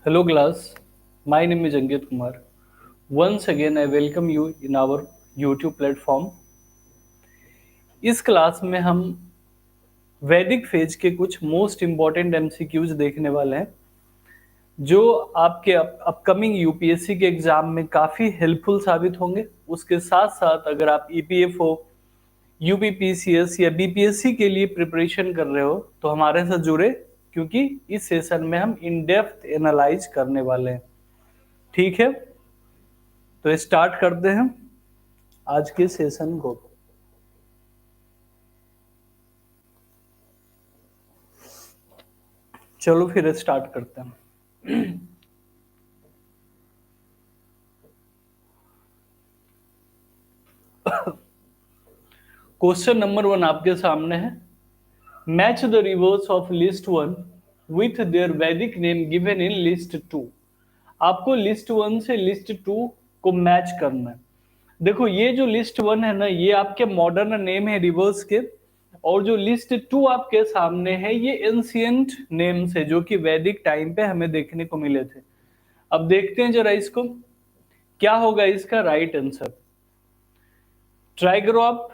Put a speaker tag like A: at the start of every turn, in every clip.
A: Hello class, my name is Ankit Kumar. Once again, I welcome you in our YouTube platform. इस class में हम वैदिक phase के कुछ मोस्ट इम्पॉर्टेंट एमसीक्यूज देखने वाले हैं जो आपके अपकमिंग यूपीएससी के एग्जाम में काफ़ी हेल्पफुल साबित होंगे। उसके साथ साथ अगर आप ईपीएफओ, यूपीपीसीएस या बीपीएससी के लिए प्रिपरेशन कर रहे हो तो हमारे साथ जुड़े, क्योंकि इस सेशन में हम इन डेप्थ एनालाइज करने वाले हैं। ठीक है, तो स्टार्ट करते हैं आज के सेशन को। चलो फिर स्टार्ट करते हैं। क्वेश्चन नंबर 1 आपके सामने है। Match the reverse of list 1 with their वैदिक नेम गिवन इन लिस्ट 2। आपको लिस्ट 1 से लिस्ट 2 को मैच करना है। देखो, ये जो लिस्ट 1 है ना, ये आपके मॉडर्न नेम है रिवर्स के, और जो लिस्ट 2 आपके सामने है ये एंशियंट नेम्स है जो कि वैदिक टाइम पे हमें देखने को मिले थे। अब देखते हैं जरा इसको, क्या होगा इसका राइट आंसर। ट्राइग्राफ।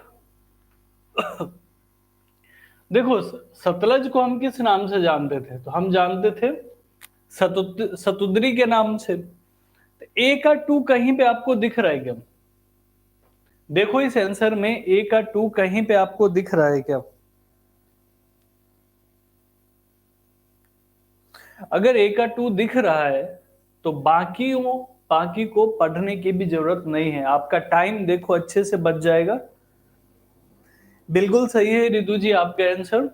A: देखो, सतलज को हम किस नाम से जानते थे? तो हम जानते थे सतुद्री के नाम से। तो ए का 2 कहीं पे आपको दिख रहा है क्या? देखो इस आंसर में ए का 2 कहीं पे आपको दिख रहा है क्या? अगर ए का 2 दिख रहा है तो बाकी को पढ़ने की भी जरूरत नहीं है। आपका टाइम देखो अच्छे से बच जाएगा। बिल्कुल सही है रितु जी, आपका आंसर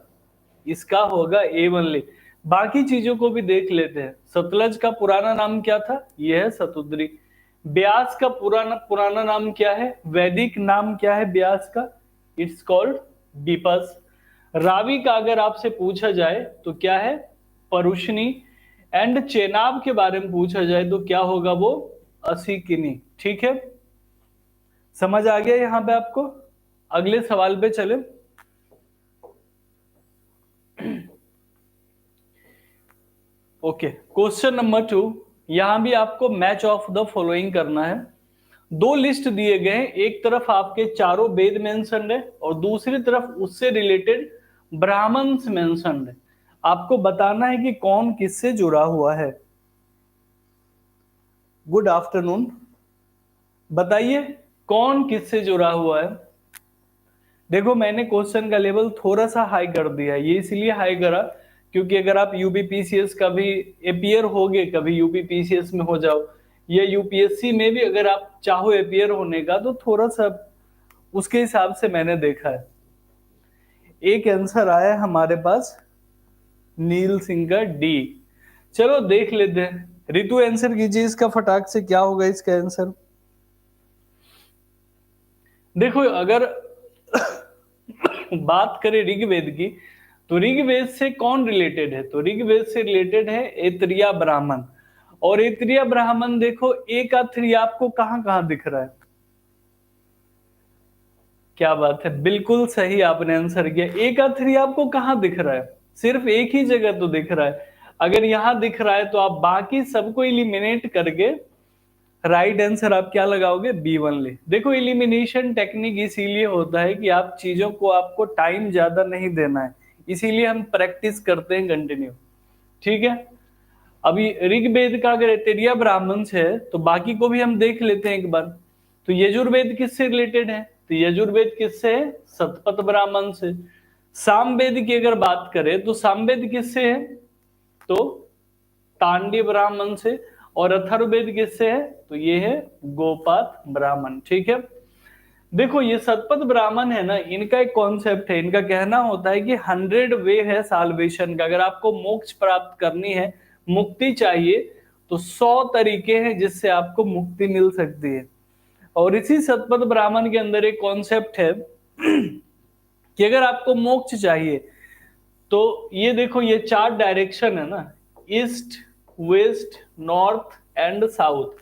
A: इसका होगा ए ओनली। बाकी चीजों को भी देख लेते हैं। सतलज का पुराना नाम क्या था? यह है सतुद्री। ब्यास का पुराना पुराना नाम क्या है? वैदिक नाम क्या है ब्यास का? It's called बीपस। रावी का अगर आपसे पूछा जाए तो क्या है? परुष्णी। एंड चेनाब के बारे में पूछा जाए तो क्या होगा? वो असिकिनी। ठीक है, समझ आ गया यहां पे आपको? अगले सवाल पे चले। Okay, question number 2। यहां भी आपको मैच ऑफ द फॉलोइंग करना है। दो लिस्ट दिए गए हैं, एक तरफ आपके चारों वेद मेंशन्ड है और दूसरी तरफ उससे रिलेटेड ब्राह्मण्स मेंशन्ड है। आपको बताना है कि कौन किससे जुड़ा हुआ है। गुड आफ्टरनून, बताइए कौन किससे जुड़ा हुआ है। देखो, मैंने क्वेश्चन का लेवल थोड़ा सा हाई कर दिया है। ये इसलिए हाई करा क्योंकि अगर आप यूपीपीसीएस का भी एपियर होगे, कभी यूपीपीसीएस में हो जाओ या यूपीएससी में भी अगर आप चाहो एपियर होने का, तो थोड़ा सा उसके हिसाब से मैंने देखा है। एक आंसर आया है हमारे पास नील सिंह का डी। चलो देख लेते हैं। रितु आंसर कीजिए इसका फटाक से, क्या होगा इसका आंसर। देखो, अगर बात करें ऋग्वेद की तो ऋग्वेद से कौन रिलेटेड है? तो ऋग्वेद से रिलेटेड है ऐतरेय ब्राह्मण। और ऐतरेय ब्राह्मण देखो, ए का 3 आपको कहां कहां दिख रहा है? क्या बात है, बिल्कुल सही आपने आंसर किया। ए का 3 आपको कहां दिख रहा है? सिर्फ एक ही जगह तो दिख रहा है। अगर यहां दिख रहा है तो आप बाकी सबको इलिमिनेट करके राइट आंसर आप क्या लगाओगे? B only. देखो, इलिमिनेशन टेक्निक इसीलिए होता है कि आप चीजों को, आपको टाइम ज्यादा नहीं देना है, इसीलिए हम प्रैक्टिस करते हैं कंटिन्यू। ठीक है, अभी ऋग्वेद का अगर ऐतरेय ब्राह्मण है तो बाकी को भी हम देख लेते हैं एक बार। तो यजुर्वेद किससे रिलेटेड है? तो यजुर्वेद किससे है? सतपथ ब्राह्मण से। सामवेद की अगर बात करें तो सामवेद किससे है? तो तांडी ब्राह्मण से। और अथर्ववेद किससे है? तो ये है गोपात ब्राह्मण। ठीक है, देखो ये सतपथ ब्राह्मण है ना, इनका एक कॉन्सेप्ट है। इनका कहना होता है कि 100 वे है साल्वेशन का। अगर आपको मोक्ष प्राप्त करनी है, मुक्ति चाहिए, तो 100 तरीके हैं जिससे आपको मुक्ति मिल सकती है। और इसी सतपथ ब्राह्मण के अंदर एक कॉन्सेप्ट है कि अगर आपको मोक्ष चाहिए तो ये देखो, ये 4 डायरेक्शन है ना, east, west, north and south.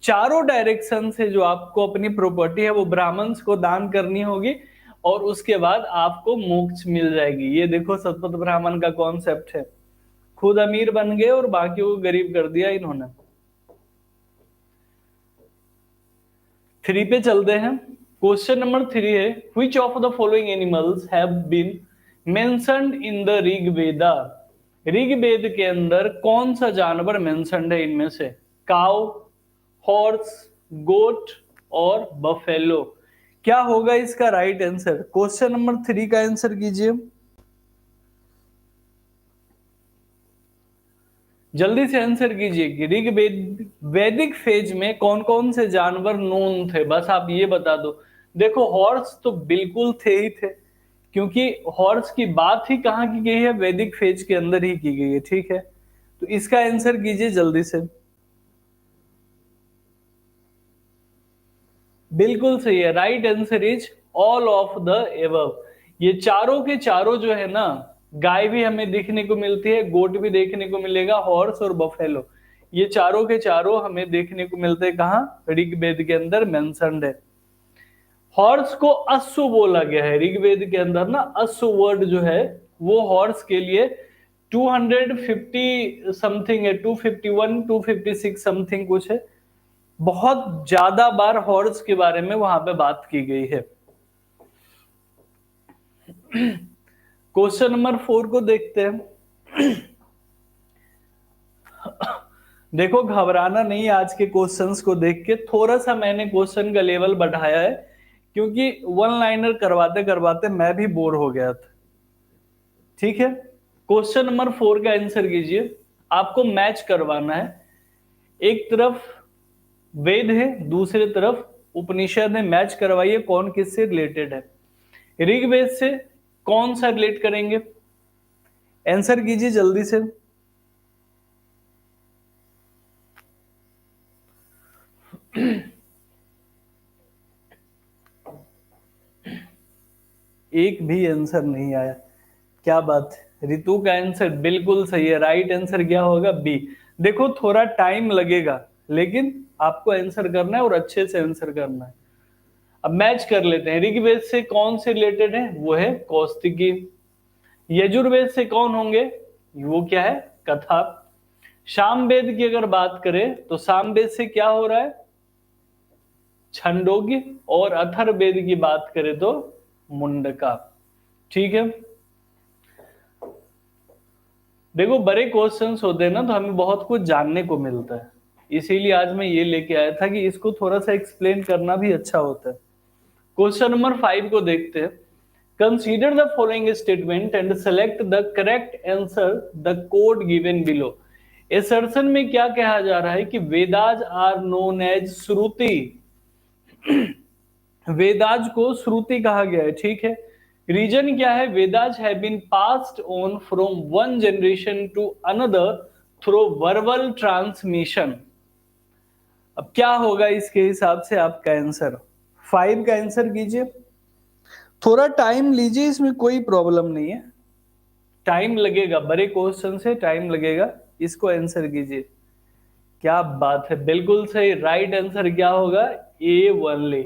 A: चारों डायरेक्शन से जो आपको अपनी प्रॉपर्टी है वो ब्राह्मण्स को दान करनी होगी और उसके बाद आपको मोक्ष मिल जाएगी। ये देखो सतपथ ब्राह्मण का कॉन्सेप्ट है। खुद अमीर बन गए और बाकियों को गरीब कर दिया इन्होंने। 3 पे चलते हैं। क्वेश्चन नंबर 3 है, which of the following animals have been mentioned in the Rigveda. Rigveda के अंदर कौन सा जानवर मेंशन्ड है इनमें से? काउ, हॉर्स, गोट और बफेलो। क्या होगा इसका राइट आंसर? क्वेश्चन नंबर 3 का आंसर कीजिए, जल्दी से आंसर कीजिए कि ऋग्वेद वैदिक फेज में कौन कौन से जानवर नोन थे, बस आप ये बता दो। देखो हॉर्स तो बिल्कुल थे ही थे, क्योंकि हॉर्स की बात ही कहाँ की गई है? वैदिक फेज के अंदर ही की गई है, ठीक है। तो इसका आंसर कीजिए जल्दी से। बिल्कुल सही है, right answer is all of the above. ये चारों के चारों जो है ना, गाय भी हमें देखने को मिलती है, गोट भी देखने को मिलेगा, हॉर्स और बफेलो, ये चारों के चारों हमें देखने को मिलते हैं। कहाँ? ऋग्वेद के अंदर मेंशन्ड है। हॉर्स को अश्व बोला गया है ऋग्वेद के अंदर ना, अश्व वर्ड जो है वो हॉर्स के लिए 250 समथिंग है, 251 256 समथिंग कुछ है। बहुत ज्यादा बार हॉर्स के बारे में वहां पे बात की गई है। क्वेश्चन नंबर 4 को देखते हैं। देखो घबराना नहीं, आज के क्वेश्चंस को देख के थोड़ा सा मैंने क्वेश्चन का लेवल बढ़ाया है, क्योंकि वन लाइनर करवाते करवाते मैं भी बोर हो गया था, ठीक है। क्वेश्चन नंबर 4 का आंसर कीजिए। आपको मैच करवाना है, एक तरफ वेद है, दूसरी तरफ उपनिषद है, मैच करवाइए कौन किससे रिलेटेड है। ऋग्वेद से कौन सा रिलेट करेंगे? आंसर कीजिए जल्दी से। एक भी आंसर नहीं आया, क्या बात है। ऋतु का आंसर बिल्कुल सही है, राइट आंसर क्या होगा? बी। देखो थोड़ा टाइम लगेगा, लेकिन आपको आंसर करना है और अच्छे से आंसर करना है। अब मैच कर लेते हैं, ऋग्वेद से कौन से रिलेटेड है? वो है कौस्तिकी। यजुर्वेद से कौन होंगे? वो क्या है? कथा। सामवेद की अगर बात करें तो सामवेद से क्या हो रहा है? छंदोग्य। और अथर्ववेद की बात करें तो मुंडका, ठीक है। देखो बड़े क्वेश्चंस होते हैं ना, तो हमें बहुत कुछ जानने को मिलता है, इसीलिए आज मैं ये लेके आया था कि इसको थोड़ा सा एक्सप्लेन करना भी अच्छा होता है। क्वेश्चन नंबर 5 को देखते हैं। Consider the following statement and select the correct answer the code given below. Assertion में क्या कहा जा रहा है कि Vedas are known as Shruti. Vedas को श्रुति कहा गया है, ठीक है। रीजन क्या है? Vedas have been passed on from one generation to another through verbal transmission. अब क्या होगा इसके हिसाब से आपका आंसर? 5 का आंसर कीजिए, थोड़ा टाइम लीजिए, इसमें कोई प्रॉब्लम नहीं है, टाइम लगेगा, बड़े क्वेश्चन से टाइम लगेगा। इसको आंसर कीजिए। क्या बात है, बिल्कुल सही, राइट आंसर क्या होगा? A only.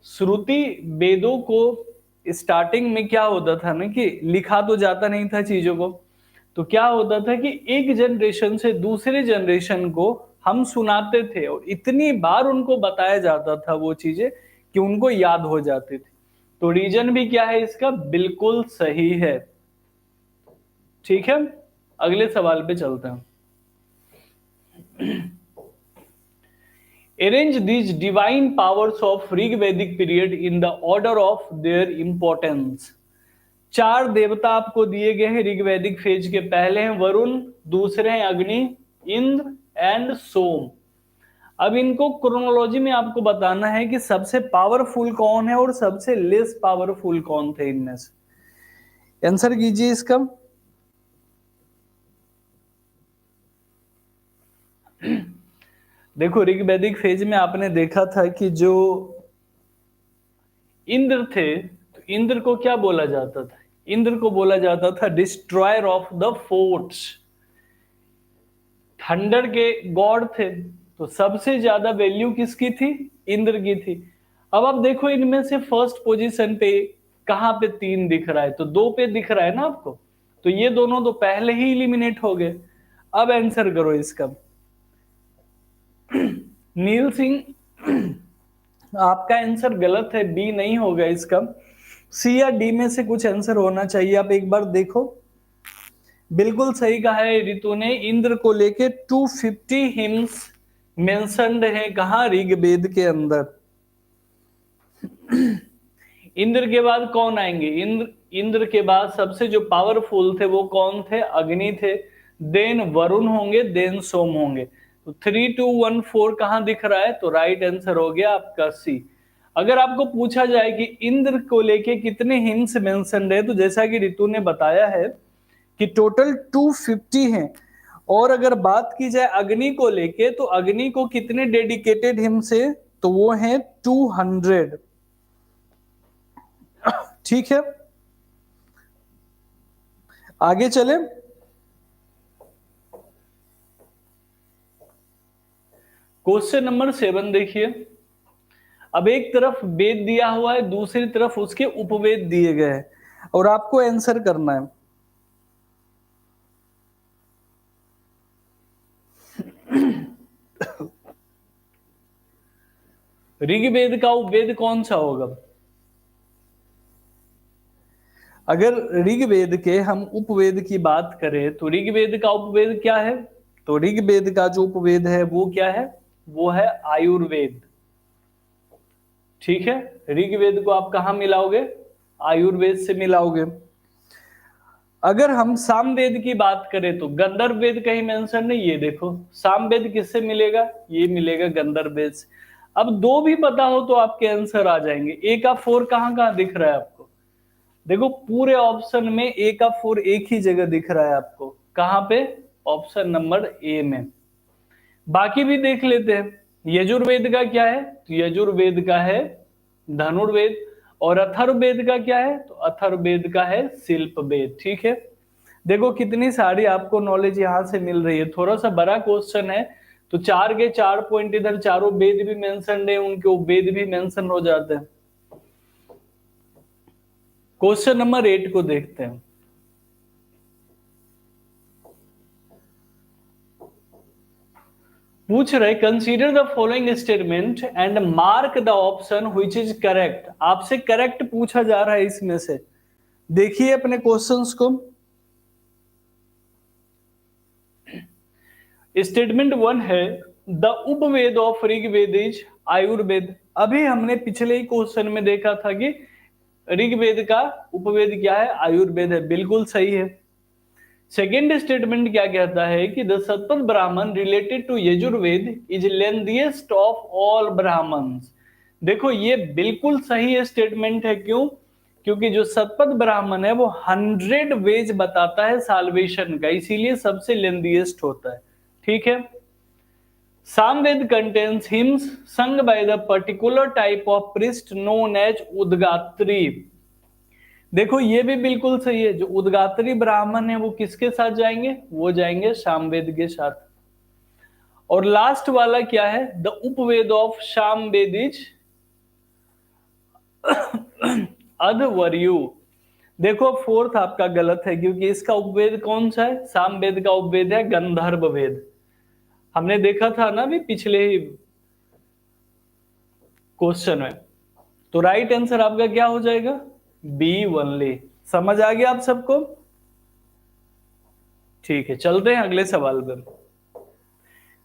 A: श्रुति वेदों को स्टार्टिंग में क्या होता था ना, कि लिखा तो जाता नहीं था चीजों को, तो क्या होता था कि एक जनरेशन से दूसरे जनरेशन को हम सुनाते थे, और इतनी बार उनको बताया जाता था वो चीजें कि उनको याद हो जाती थी। तो रीजन भी क्या है इसका? बिल्कुल सही है, ठीक है। अगले सवाल पे चलते हैं। Arrange these divine powers of Rigvedic period in the order of their importance. 4 देवता आपको दिए गए हैं ऋग्वैदिक फेज के। पहले हैं वरुण, दूसरे हैं अग्नि, इंद्र एंड सोम। अब इनको क्रोनोलॉजी में आपको बताना है कि सबसे पावरफुल कौन है और सबसे लेस पावरफुल कौन थे इनमें से। आंसर कीजिए इसका। देखो ऋग्वैदिक फेज में आपने देखा था कि जो इंद्र थे, तो इंद्र को क्या बोला जाता था? इंद्र को बोला जाता था destroyer of the forts. Thunder के गॉड थे, तो सबसे ज्यादा वैल्यू किसकी थी? इंद्र की थी। अब आप देखो इनमें से फर्स्ट पोजीशन पे कहां पे 3 दिख रहा है? तो 2 पे दिख रहा है ना आपको, तो ये दोनों तो पहले ही इलिमिनेट हो गए। अब आंसर करो इसका। नील सिंह, आपका आंसर गलत है, बी नहीं होगा इसका, सी या डी में से कुछ आंसर होना चाहिए। आप एक बार देखो, बिल्कुल सही कहा है रितु ने। इंद्र को लेके 250 हिम्स मेंशन्ड है कहा, ऋग्वेद के अंदर। इंद्र के बाद कौन आएंगे? इंद्र के बाद सबसे जो पावरफुल थे वो कौन थे? अग्नि थे। देन वरुण होंगे, देन सोम होंगे। तो 3214 कहां दिख रहा है? तो राइट आंसर हो गया आपका सी। अगर आपको पूछा जाए कि इंद्र को लेके कितने हिम्स मेंशन्ड है, तो जैसा कि रितु ने बताया है कि टोटल 250 हैं। और अगर बात की जाए अग्नि को लेके, तो अग्नि को कितने डेडिकेटेड हिम्स है? तो वो हैं 200। ठीक है, आगे चले। क्वेश्चन नंबर 7 देखिए। अब एक तरफ वेद दिया हुआ है, दूसरी तरफ उसके उपवेद दिए गए हैं, और आपको आंसर करना है। ऋग्वेद का उपवेद कौन सा होगा? अगर ऋग्वेद के हम उपवेद की बात करें, तो ऋग्वेद का उपवेद क्या है? तो ऋग्वेद का जो उपवेद है वो क्या है? वो है आयुर्वेद। ठीक है, ऋग्वेद को आप कहां मिलाओगे? आयुर्वेद से मिलाओगे। अगर हम सामवेद की बात करें, तो गंधर्व वेद कहीं मेंशन नहीं। ये देखो, सामवेद किससे मिलेगा? ये मिलेगा गंधर्व वेद से। अब दो भी पता हो तो आपके आंसर आ जाएंगे। ए का 4 कहां कहां दिख रहा है आपको? देखो, पूरे ऑप्शन में ए का 4 एक ही जगह दिख रहा है आपको। कहां पे? ऑप्शन नंबर ए में। बाकी भी देख लेते हैं। यजुर्वेद का क्या है? तो यजुर्वेद का है धनुर्वेद। और अथर्ववेद का क्या है? तो अथर्ववेद का है शिल्पवेद। ठीक है, देखो कितनी सारी आपको नॉलेज यहां से मिल रही है। थोड़ा सा बड़ा क्वेश्चन है, तो 4 के 4 पॉइंट इधर, चारों वेद भी मेंशन है, उनके उपवेद भी मेंशन हो जाते हैं। क्वेश्चन नंबर 8 को देखते हैं। पूछ रहे, consider the following statement and mark the option which is correct. आपसे करेक्ट पूछा जा रहा है इसमें से। देखिए अपने क्वेश्चंस को। स्टेटमेंट 1 है, the Upaveda of Rigveda is Ayurveda. अभी हमने पिछले ही क्वेश्चन में देखा था कि ऋग्वेद का उपवेद क्या है? आयुर्वेद है। बिल्कुल सही है। सेकेंड स्टेटमेंट क्या कहता है कि the Shatapatha Brahmana related to Yajurveda is lengthiest of all Brahmanas. देखो, ये बिल्कुल सही स्टेटमेंट है। क्यों? क्योंकि जो सतपथ ब्राह्मण है वो 100 वेज बताता है साल्वेशन का, इसीलिए सबसे लेंथीएस्ट होता है। ठीक है। Samaveda contains hymns sung by the particular type of priest known as उद्गात्री। देखो, ये भी बिल्कुल सही है। जो उद्गात्री ब्राह्मण है वो किसके साथ जाएंगे? वो जाएंगे सामवेद के साथ। और लास्ट वाला क्या है? The Upaveda of Samaveda is Adhvaryu. देखो, फोर्थ आपका गलत है, क्योंकि इसका उपवेद कौन सा है? सामवेद का उपवेद है गंधर्व वेद। हमने देखा था ना भी पिछले ही क्वेश्चन में। तो राइट आंसर आपका क्या हो जाएगा? B only. समझ आ गया आप सबको? ठीक है, चलते हैं अगले सवाल पर।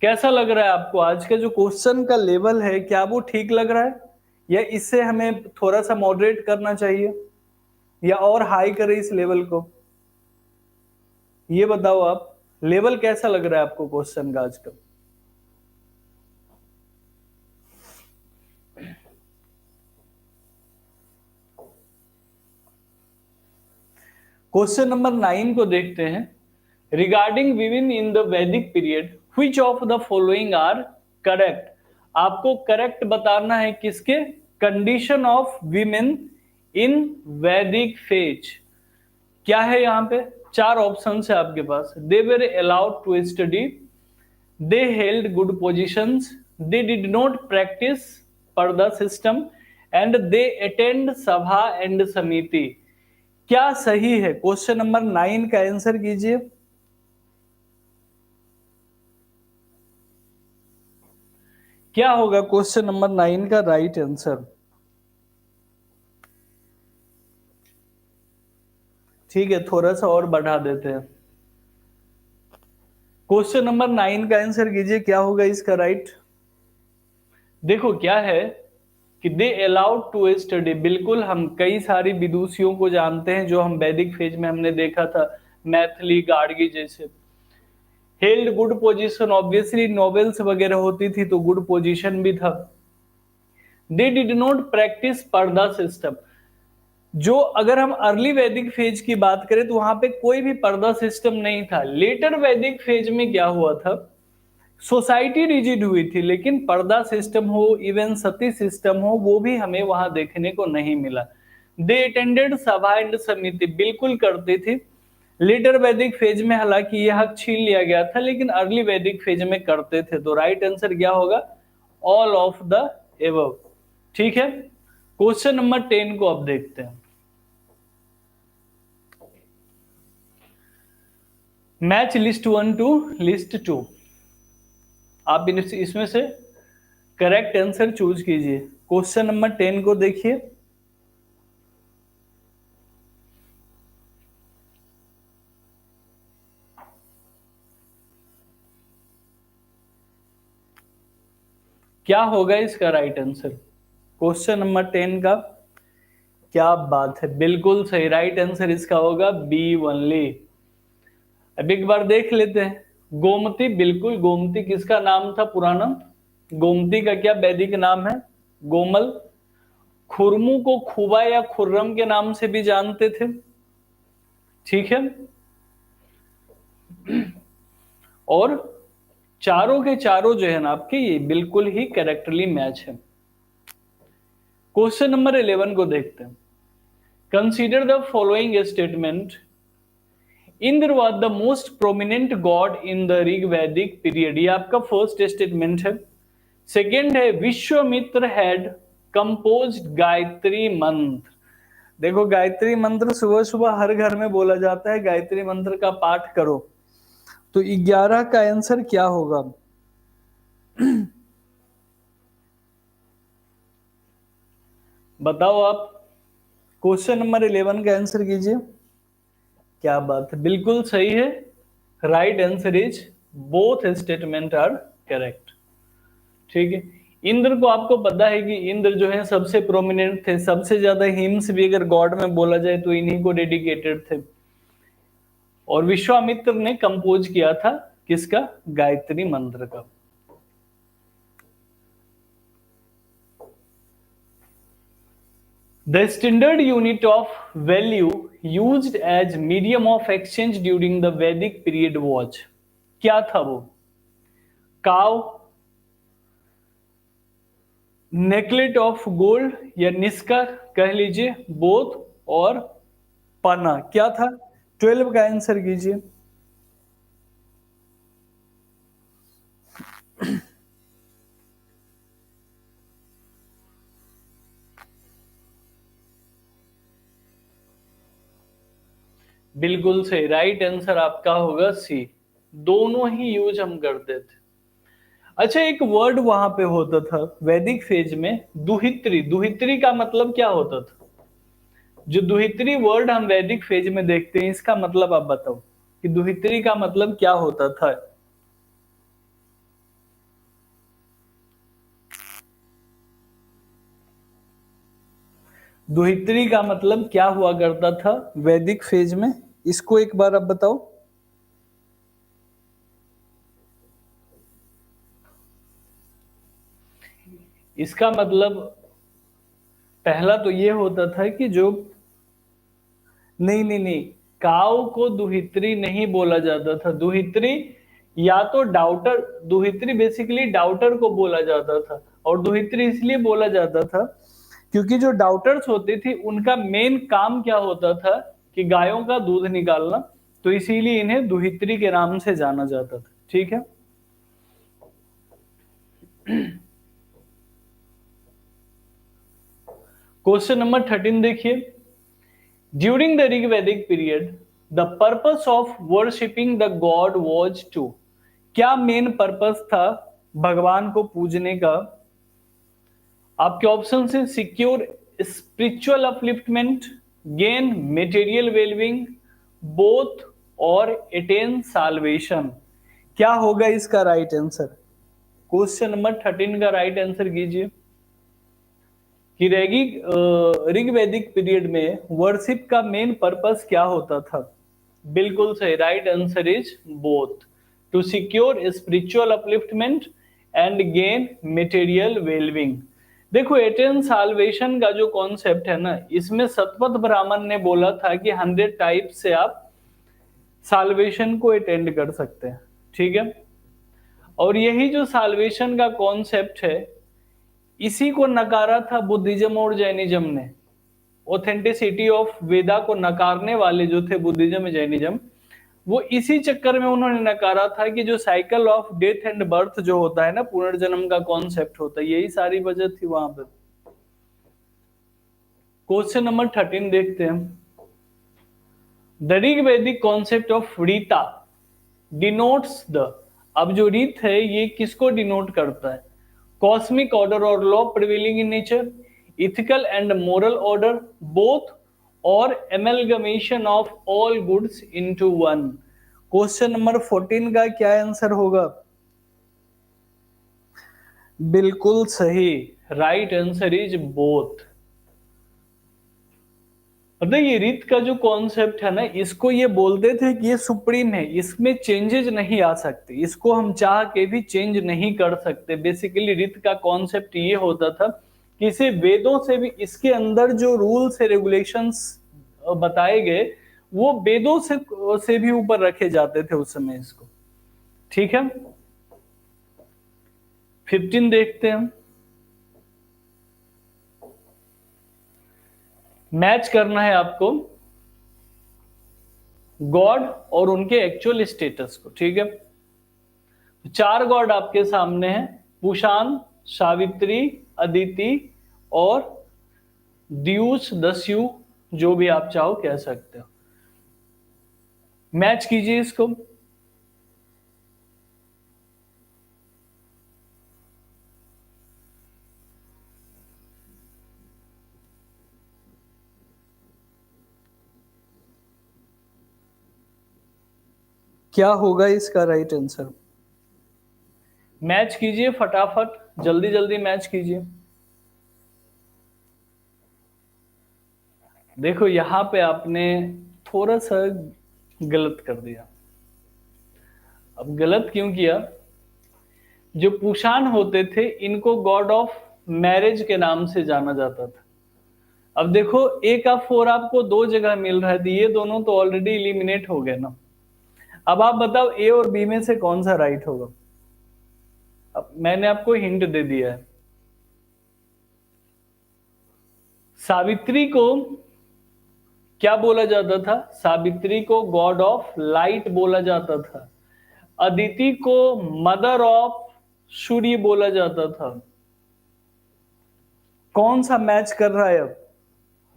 A: कैसा लग रहा है आपको आज का जो क्वेश्चन का लेवल है? क्या वो ठीक लग रहा है, या इससे हमें थोड़ा सा मॉडरेट करना चाहिए, या और हाई करें इस लेवल को? ये बताओ आप, लेवल कैसा लग रहा है आपको क्वेश्चन का आज का? क्वेश्चन नंबर 9 को देखते हैं। Regarding women in the Vedic period which of the following are correct. आपको करेक्ट बताना है किसके? कंडीशन ऑफ विमेन इन वैदिक फेज। क्या है यहां पे? 4 ऑप्शन है आपके पास। They were allowed to study, they held good positions, they did not practice purdah system, and they attend Sabha and Samiti. क्या सही है? क्वेश्चन नंबर 9 का आंसर कीजिए। क्या होगा क्वेश्चन नंबर 9 का राइट आंसर? ठीक है, थोड़ा सा और बढ़ा देते हैं। क्वेश्चन नंबर 9 का आंसर कीजिए, क्या होगा इसका राइट? देखो क्या है कि दे अलाउड टू स्टडी, बिल्कुल हम कई सारी विदुषियों को जानते हैं जो हम वैदिक फेज में हमने देखा था, मैथिली, गार्गी जैसे। Held good position, obviously novels वगैरह होती थी तो गुड पोजीशन भी था। दे डिड नॉट प्रैक्टिस पर्दा सिस्टम, जो अगर हम अर्ली वैदिक फेज की बात करें तो वहां पे कोई भी पर्दा सिस्टम नहीं था। लेटर वैदिक फेज में क्या हुआ था, सोसाइटी रिजिड हुई थी, लेकिन पर्दा सिस्टम हो, इवन सती सिस्टम हो, वो भी हमें वहां देखने को नहीं मिला। दे अटेंडेड सभा एंड समिति, बिल्कुल करते थे। लेटर वैदिक फेज में हालांकि यह हक छीन लिया गया था, लेकिन अर्ली वैदिक फेज में करते थे। तो राइट आंसर क्या होगा? All of the above. ठीक है, क्वेश्चन नंबर 10 को अब देखते हैं। Match list 1 to list 2। आप इसमें से करेक्ट आंसर चूज कीजिए। क्वेश्चन नंबर 10 को देखिए। क्या होगा इसका राइट आंसर क्वेश्चन नंबर 10 का? क्या बात है, बिल्कुल सही। राइट आंसर इसका होगा बी ओनली। अब एक बार देख लेते हैं। गोमती, बिल्कुल गोमती किसका नाम था पुराना? गोमती का क्या वैदिक नाम है? गोमल। खुरमू को खुबा या खुर्रम के नाम से भी जानते थे। ठीक है, और चारों के चारों जो है ना आपके, ये बिल्कुल ही कैरेक्टरली मैच है। क्वेश्चन नंबर 11 को देखते हैं। Consider the following statement. Indra was the most prominent God in the Rig Vedic period, ये आपका फर्स्ट स्टेटमेंट है। सेकेंड है विश्वामित्र हैड कंपोज्ड गायत्री मंत्र। देखो गायत्री मंत्र सुबह सुबह हर घर में बोला जाता है, गायत्री मंत्र का पाठ करो। तो 11 का आंसर क्या होगा? बताओ आप। क्वेश्चन नंबर 11 का आंसर कीजिए। क्या बात है, बिल्कुल सही है। Right answer is both statement are correct. ठीक है, इंद्र को आपको पता है कि इंद्र जो है सबसे प्रोमिनेंट थे, सबसे ज्यादा हिम्स भी अगर गॉड में बोला जाए तो इन्हीं को डेडिकेटेड थे। और विश्वामित्र ने कंपोज किया था किसका? गायत्री मंत्र का। The standard unit of value used as medium of exchange during the Vedic period was, क्या था वो? काव, नेकलेट ऑफ गोल्ड, या निष्का कह लीजिए, बोथ, और पना, क्या था? 12 का आंसर कीजिए। बिल्कुल सही, राइट आंसर आपका होगा सी। दोनों ही यूज हम करते थे। अच्छा, एक वर्ड वहां पे होता था वैदिक फेज में, दुहित्री। दुहित्री का मतलब क्या होता था? जो दुहित्री वर्ड हम वैदिक फेज में देखते हैं, इसका मतलब आप बताओ कि दुहित्री का मतलब क्या होता था? दुहित्री का मतलब क्या हुआ करता था वैदिक फेज में? इसको एक बार आप बताओ। इसका मतलब पहला तो ये होता था कि जो, नहीं नहीं नहीं, काव को दुहित्री नहीं बोला जाता था। दुहित्री या तो डाउटर, दुहित्री बेसिकली डाउटर को बोला जाता था। और दुहित्री इसलिए बोला जाता था क्योंकि जो डाउटर्स होते थे उनका मेन काम क्या होता था कि गायों का दूध निकालना। तो इसीलिए इन्हें दुहित्री के नाम से जाना जाता था। ठीक है, क्वेश्चन नंबर 13 देखिए। During the Rig Vedic period the purpose of worshipping the god was to, क्या मेन पर्पस था भगवान को पूजने का? आपके ऑप्शन से secure spiritual upliftment, gain material wellbeing, both और अटेन साल्वेशन। क्या होगा इसका राइट आंसर? क्वेश्चन नंबर 13 का राइट आंसर कीजिए कि ऋग वैदिक पीरियड में वर्शिप का मेन पर्पस क्या होता था? बिल्कुल सही, right answer is both, to secure spiritual upliftment and gain material wellbeing. देखो एटेन साल्वेशन का जो कॉन्सेप्ट है ना, इसमें सतपथ ब्राह्मण ने बोला था कि 100 टाइप से आप साल्वेशन को अटेंड कर सकते हैं, ठीक है। और यही जो साल्वेशन का कॉन्सेप्ट है, इसी को नकारा था बुद्धिज्म और जैनिज्म ने। ऑथेंटिसिटी ऑफ वेदा को नकारने वाले जो थे बुद्धिज्म जैनिज्म, वो इसी चक्कर में उन्होंने नकारा था कि जो cycle of death and birth जो होता है ना, पुनर्जन्म का कॉन्सेप्ट होता है, यही सारी वजह थी वहां पर। क्वेश्चन नंबर 13 देखते हैं। The Rig Vedic concept of rita denotes the, अब जो रीत है ये किसको डिनोट करता है? कॉस्मिक ऑर्डर और law prevailing in nature, ethical and moral order, both और amalgamation of all goods into one. Question number 14 का क्या आंसर होगा? बिल्कुल सही, राइट आंसर इज बोथ। मतलब ये रीत का जो कॉन्सेप्ट है ना, इसको ये बोलते थे कि ये सुप्रीम है, इसमें चेंजेस नहीं आ सकते, इसको हम चाह के भी चेंज नहीं कर सकते। बेसिकली रीत का कॉन्सेप्ट ये होता था कि इसे वेदों से भी, इसके अंदर जो रूल्स है रेगुलेशंस बताए गए, वो वेदों से भी ऊपर रखे जाते थे उस समय इसको, ठीक है। 15 देखते हैं हम। मैच करना है आपको गॉड और उनके एक्चुअल स्टेटस को, ठीक है। 4 गॉड आपके सामने हैं, पुषान, सावित्री, अदिति और द्यूस, दस्यु, जो भी आप चाहो कह सकते हो। मैच कीजिए इसको। क्या होगा इसका राइट आंसर? मैच कीजिए फटाफट, जल्दी जल्दी मैच कीजिए। देखो यहां पे आपने थोड़ा सा गलत कर दिया। अब गलत क्यों किया? जो पुषान होते थे इनको गॉड ऑफ मैरिज के नाम से जाना जाता था। अब देखो ए का 4 आपको 2 जगह मिल रहा है, तो ये दोनों तो ऑलरेडी इलिमिनेट हो गए ना। अब आप बताओ ए और बी में से कौन सा राइट होगा? अब मैंने आपको हिंट दे दिया है। सावित्री को क्या बोला जाता था? सावित्री को गॉड ऑफ लाइट बोला जाता था। अदिति को मदर ऑफ सूर्य बोला जाता था। कौन सा मैच कर रहा है अब?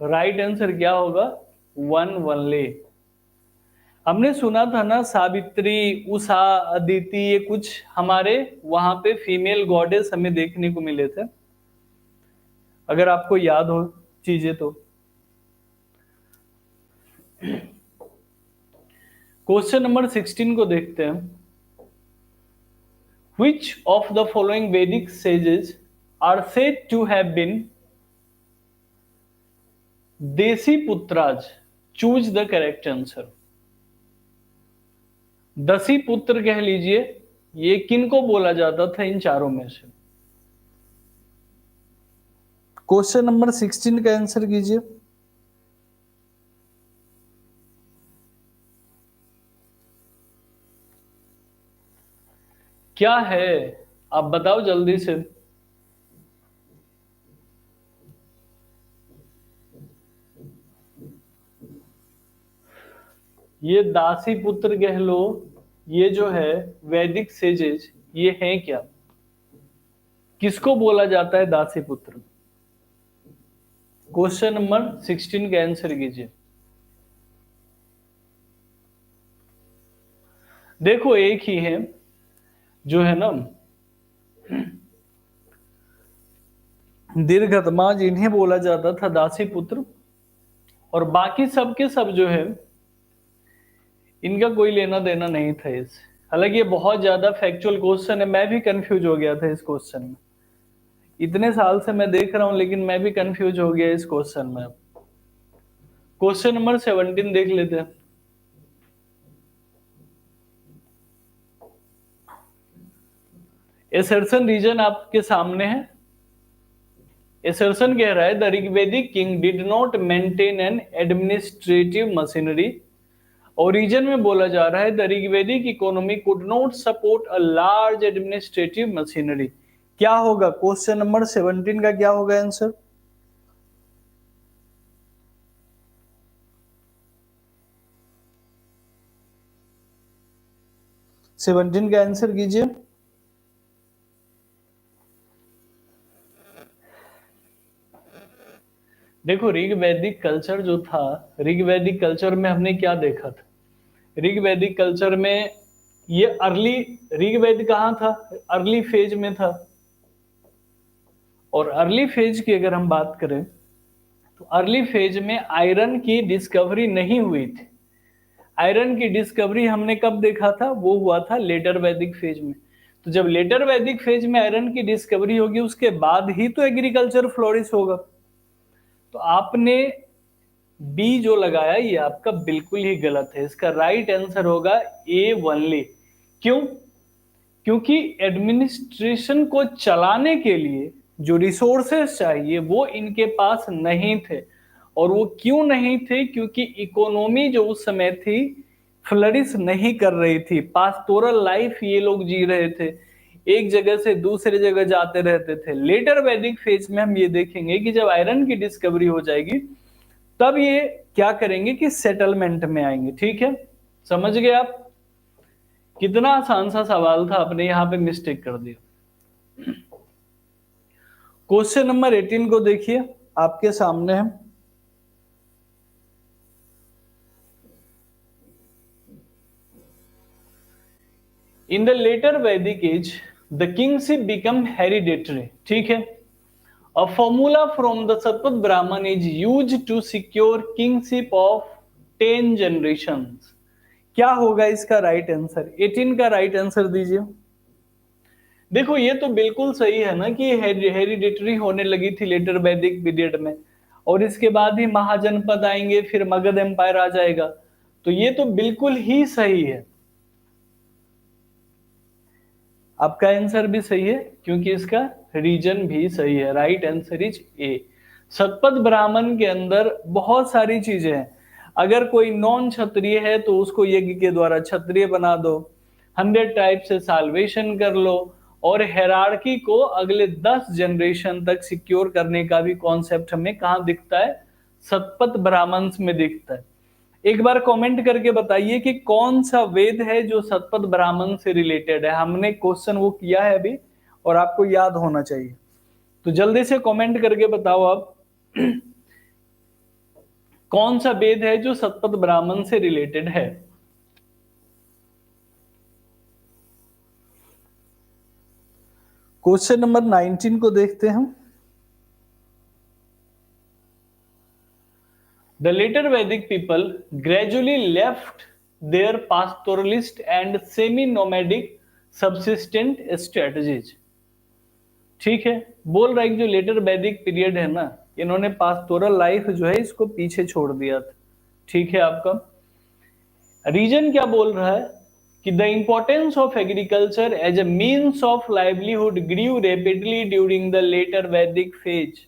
A: राइट आंसर क्या होगा? वन वनले। हमने सुना था ना, सावित्री, उषा, अदिति, ये कुछ हमारे वहां पे फीमेल गॉडेस हमें देखने को मिले थे, अगर आपको याद हो चीजें तो। क्वेश्चन नंबर 16 को देखते हैं। Which of the following Vedic sages are said to have been देसी पुत्राज? Choose the correct answer. दसी पुत्र कह लीजिए, ये किनको बोला जाता था इन चारों में से? क्वेश्चन नंबर 16 का आंसर कीजिए। क्या है, आप बताओ जल्दी से। ये दासी पुत्र कह लो, ये जो है वैदिक सेजेस, ये हैं क्या? किसको बोला जाता है दासी पुत्र? क्वेश्चन नंबर 16 का आंसर कीजिए। देखो एक ही है जो है ना, दीर्घतमाज इन्हें बोला जाता था, दासी पुत्र, और बाकी सब के सब जो है इनका कोई लेना देना नहीं था इससे। हालांकि ये बहुत ज्यादा फैक्चुअल क्वेश्चन है, मैं भी कंफ्यूज हो गया था इस क्वेश्चन में, इतने साल से मैं देख रहा हूं लेकिन मैं भी कंफ्यूज हो गया इस क्वेश्चन में। क्वेश्चन नंबर 17 देख लेते हैं। एसर्शन रीजन आपके सामने है। एसर्शन कह रहा है the Rigvedic king did not maintain an administrative machinery. Origin में बोला जा रहा है the Rigvedic economy could not support a large administrative machinery. क्या होगा क्वेश्चन नंबर 17 का, क्या होगा आंसर? सेवनटीन का आंसर कीजिए। देखो ऋग्वैदिक कल्चर जो था, ऋग्वैदिक कल्चर में हमने क्या देखा था? ऋग्वैदिक कल्चर में ये अर्ली, ऋग्वेद कहाँ था? अर्ली फेज में था। और अर्ली फेज की अगर हम बात करें तो अर्ली फेज में आयरन की डिस्कवरी नहीं हुई थी। आयरन की डिस्कवरी हमने कब देखा था? वो हुआ था लेटर वैदिक फेज में। तो जब लेटर वैदिक फेज में आयरन की डिस्कवरी होगी उसके बाद ही तो एग्रीकल्चर फ्लोरिश होगा। तो आपने बी जो लगाया ये आपका बिल्कुल ही गलत है। इसका राइट आंसर होगा ए वनली। क्यों? क्योंकि एडमिनिस्ट्रेशन को चलाने के लिए जो रिसोर्सेस चाहिए वो इनके पास नहीं थे। और वो क्यों नहीं थे? क्योंकि इकोनॉमी जो उस समय थी फ्लरिश नहीं कर रही थी। पास्टोरल लाइफ ये लोग जी रहे थे, एक जगह से दूसरे जगह जाते रहते थे। लेटर वैदिक फेज में हम ये देखेंगे कि जब आयरन की डिस्कवरी हो जाएगी तब ये क्या करेंगे कि सेटलमेंट में आएंगे। ठीक है, समझ गए आप? कितना आसान सा सवाल था, आपने यहां पे मिस्टेक कर दिया। क्वेश्चन नंबर 18 को देखिए, आपके सामने है। In the later Vedic age the kingship become hereditary. ठीक है, a formula from the Shatapatha Brahmana is use to secure kingship of 10 generations. क्या होगा इसका राइट आंसर? 18 का राइट आंसर दीजिए। देखो ये तो बिल्कुल सही है ना कि हेरिडिटरी होने लगी थी लेटर वैदिक पीरियड में, और इसके बाद ही महाजनपद आएंगे, फिर मगध एम्पायर आ जाएगा। तो ये तो बिल्कुल ही सही है, आपका आंसर भी सही है क्योंकि इसका रीजन भी सही है। Right answer is a. Shatapatha Brahmana के अंदर बहुत सारी चीजें हैं। अगर कोई नॉन क्षत्रिय है तो उसको यज्ञ के द्वारा क्षत्रिय बना दो, 100 टाइप से साल्वेशन कर लो, और हेरार्की को अगले 10 जनरेशन तक सिक्योर करने का भी कॉन्सेप्ट हमें कहाँ दिखता है? शतपथ ब्राह्मण में दिखता है। एक बार कमेंट करके बताइए कि कौन सा वेद है जो शतपथ ब्राह्मण से रिलेटेड है। हमने क्वेश्चन वो किया है अभी और आपको याद होना चाहिए, तो जल्दी से कमेंट करके बताओ आप कौन सा वेद है जो शतपथ ब्राह्मण से रिलेटेड है। क्वेश्चन नंबर 19 को देखते हैं। The later Vedic people gradually left their pastoralist and semi-nomadic subsistent strategies। ठीक है, बोल रहा है कि जो लेटर वैदिक पीरियड है ना, इन्होंने पास्टोरल लाइफ जो है इसको पीछे छोड़ दिया था। ठीक है, आपका रीजन क्या बोल रहा है कि the importance of agriculture as a means of livelihood grew rapidly during the later Vedic phase.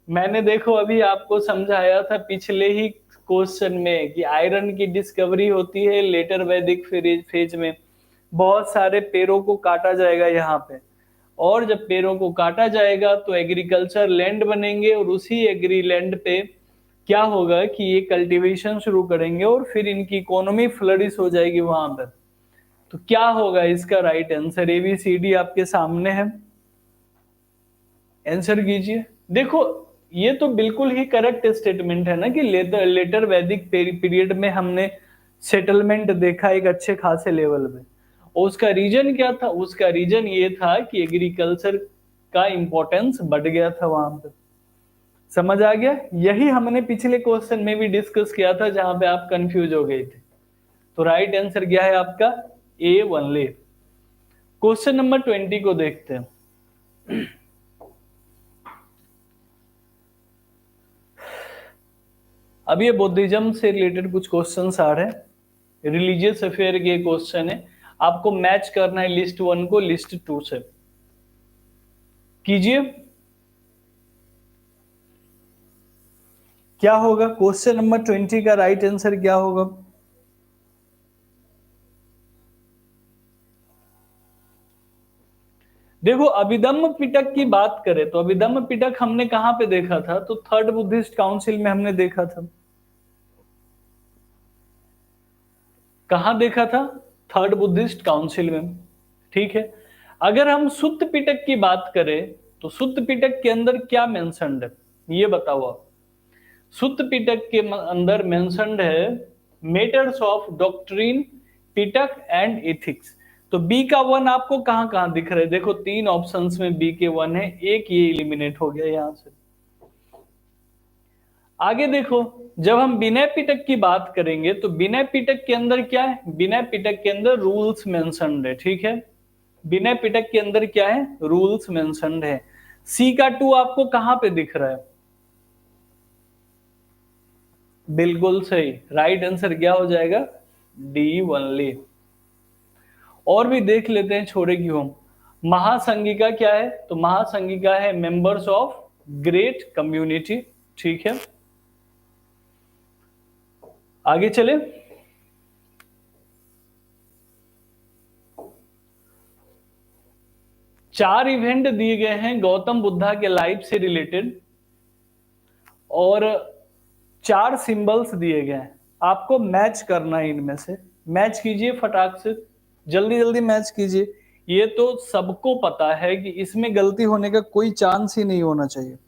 A: मैंने देखो अभी आपको समझाया था पिछले ही क्वेश्चन में कि आयरन की डिस्कवरी होती है लेटर वैदिक फेज में। बहुत सारे पेड़ों को काटा जाएगा यहाँ पे, और जब पेड़ों को काटा जाएगा तो एग्रीकल्चर लैंड बनेंगे, और उसी एग्री लैंड पे क्या होगा कि ये कल्टीवेशन शुरू करेंगे और फिर इनकी इकोनॉमी फ्लरिश हो जाएगी वहां पर। तो क्या होगा इसका राइट आंसर? एबीसीडी आपके सामने है, आंसर कीजिए। देखो ये तो बिल्कुल ही करेक्ट स्टेटमेंट है ना कि लेटर वैदिक पीरियड में हमने सेटलमेंट देखा एक अच्छे खासे लेवल पे। और उसका रीजन क्या था? उसका रीजन ये था कि एग्रीकल्चर का इंपॉर्टेंस बढ़ गया था वहां पे। समझ आ गया? यही हमने पिछले क्वेश्चन में भी डिस्कस किया था जहां पे आप कंफ्यूज हो गए थे। तो राइट आंसर क्या है आपका? A only. क्वेश्चन नंबर 20 को देखते हैं। अब ये बुद्धिज्म से रिलेटेड कुछ क्वेश्चंस आ रहे हैं, रिलीजियस अफेयर के क्वेश्चन है। आपको मैच करना है लिस्ट 1 को लिस्ट 2 से। कीजिए। क्या होगा क्वेश्चन नंबर 20 का राइट आंसर क्या होगा? देखो, अभिधम्म पिटक की बात करें तो अभिधम्म पिटक हमने कहां पे देखा था? तो थर्ड बुद्धिस्ट काउंसिल में हमने देखा था। कहां देखा था? थर्ड बुद्धिस्ट काउंसिल में। ठीक है। अगर हम सुत्त पिटक की बात करें तो सुत्त पिटक के अंदर क्या मेंशन्ड है, ये बताओ आप। सुत्त पिटक के अंदर मेंशन्ड है matters of doctrine, Pitaka and ethics. तो बी का 1 आपको कहां कहां दिख रहा है? देखो 3 ऑप्शंस में बी के 1 है, एक ये इलिमिनेट हो गया यहां से। आगे देखो, जब हम विनय पिटक की बात करेंगे तो विनय पिटक के अंदर क्या है? विनय पिटक के अंदर रूल्स मेंशन्ड है। ठीक है। विनय पिटक के अंदर क्या है? रूल्स मेंशन्ड है। सी का 2 आपको कहां पे दिख रहा है? बिल्कुल सही। राइट आंसर क्या हो जाएगा? D only. और भी देख लेते हैं, छोड़े क्यों हम। महासंघिका क्या है? तो महासंघिका है मेंबर्स ऑफ ग्रेट कम्युनिटी। ठीक है। आगे चले। चार इवेंट दिए गए हैं गौतम बुद्धा के लाइफ से रिलेटेड, और चार सिंबल्स दिए गए हैं। आपको मैच करना है इनमें से। मैच कीजिए फटाक से, जल्दी जल्दी मैच कीजिए। ये तो सबको पता है कि इसमें गलती होने का कोई चांस ही नहीं होना चाहिए।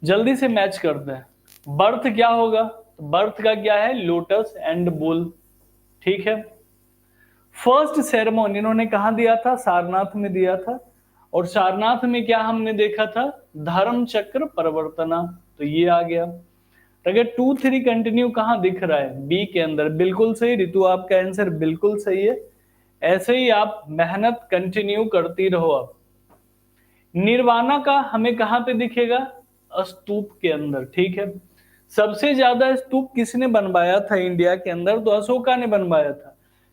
A: जल्दी से मैच करते हैं। बर्थ क्या होगा? बर्थ का क्या है? Lotus and bull. ठीक है। फर्स्ट सेरेमोनी इन्होंने कहां दिया था? सारनाथ में दिया था। और सारनाथ में क्या हमने देखा था? धर्म चक्र परिवर्तना। तो ये आ गया। अगर 2 3 कंटिन्यू कहां दिख रहा है? बी के अंदर। बिल्कुल सही रितु, आपका आंसर बिल्कुल सही है। ऐसे ही आप मेहनत कंटिन्यू करती रहो। आप निर्वाणा का हमें कहां पे दिखेगा? स्तूप के अंदर। ठीक है। सबसे ज्यादा स्तूप किसने बनवाया था इंडिया के अंदर? तो अशोका ने बनवाया था।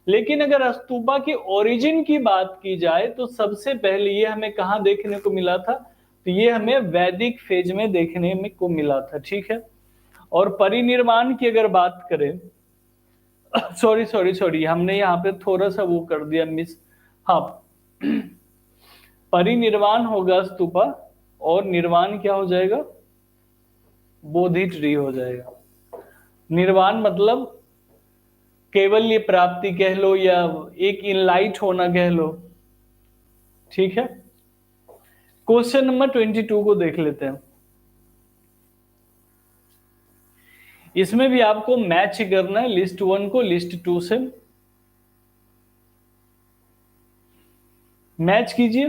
A: लेकिन अगर स्तूपा की ओरिजिन की बात की जाए तो सबसे पहले ये हमें कहां देखने को मिला था? तो ये हमें वैदिक फेज में देखने में को मिला था। ठीक है। और परिनिर्वाण की अगर बात करें, सॉरी सॉरी सॉरी, हमने यहाँ पे थोड़ा सा वो कर दिया मिस। हाँ, परिनिर्वाण होगा स्तूपा, और निर्वाण क्या हो जाएगा? बोधि ट्री हो जाएगा। निर्वाण मतलब केवल ये प्राप्ति कह लो, या एक इनलाइट होना कह लो। ठीक है। क्वेश्चन नंबर 22 को देख लेते हैं। इसमें भी आपको मैच करना है लिस्ट 1 को लिस्ट 2 से। मैच कीजिए,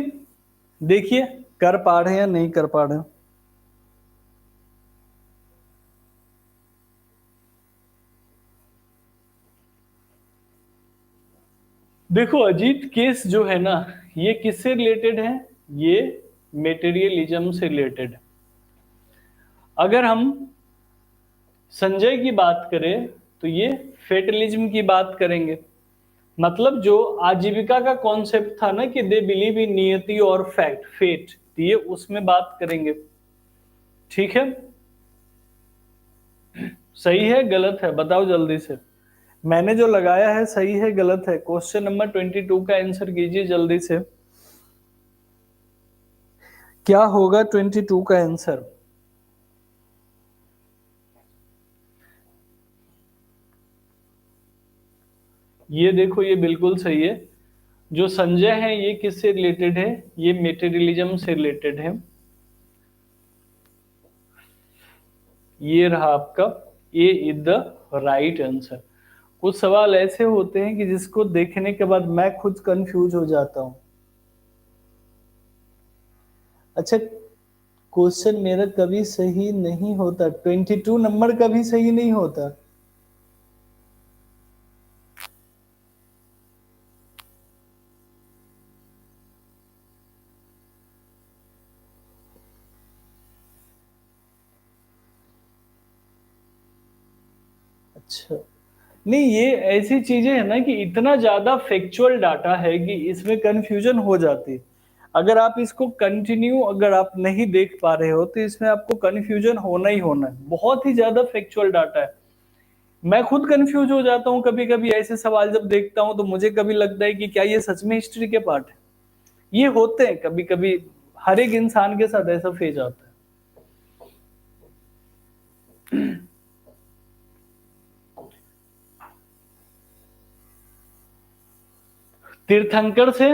A: देखिए कर पा रहे हैं या नहीं कर पा रहे हैं। देखो, अजीत केस जो है ना, ये किससे रिलेटेड है? ये मेटेरियलिज्म से रिलेटेड है। अगर हम संजय की बात करें तो ये फेटलिज्म की बात करेंगे। मतलब जो आजीविका का कॉन्सेप्ट था ना कि दे बिलीव इन नियति और फैक्ट फेट, तो ये उसमें बात करेंगे। ठीक है। सही है गलत है बताओ जल्दी से। मैंने जो लगाया है सही है गलत है? क्वेश्चन नंबर 22 का आंसर कीजिए जल्दी से। क्या होगा 22 का आंसर? ये देखो, ये बिल्कुल सही है। जो संजय है ये किससे रिलेटेड है? ये मेटेरियलिज्म से रिलेटेड है। ये रहा आपका ए इज द राइट आंसर। कुछ सवाल ऐसे होते हैं कि जिसको देखने के बाद मैं खुद कंफ्यूज हो जाता हूँ। अच्छा, क्वेश्चन मेरा कभी सही नहीं होता, 22 नंबर कभी सही नहीं होता। अच्छा, नहीं ये ऐसी चीजें है ना कि इतना ज्यादा फैक्चुअल डाटा है कि इसमें कंफ्यूजन हो जाती है। अगर आप इसको कंटिन्यू अगर आप नहीं देख पा रहे हो तो इसमें आपको कंफ्यूजन होना ही होना है, बहुत ही ज्यादा फैक्चुअल डाटा है। मैं खुद कंफ्यूज हो जाता हूँ कभी कभी ऐसे सवाल जब देखता हूँ, तो मुझे कभी लगता है कि क्या ये सच में हिस्ट्री के पार्ट है। ये होते हैं कभी कभी, हर एक इंसान के साथ ऐसा फेज आता है। तीर्थंकर से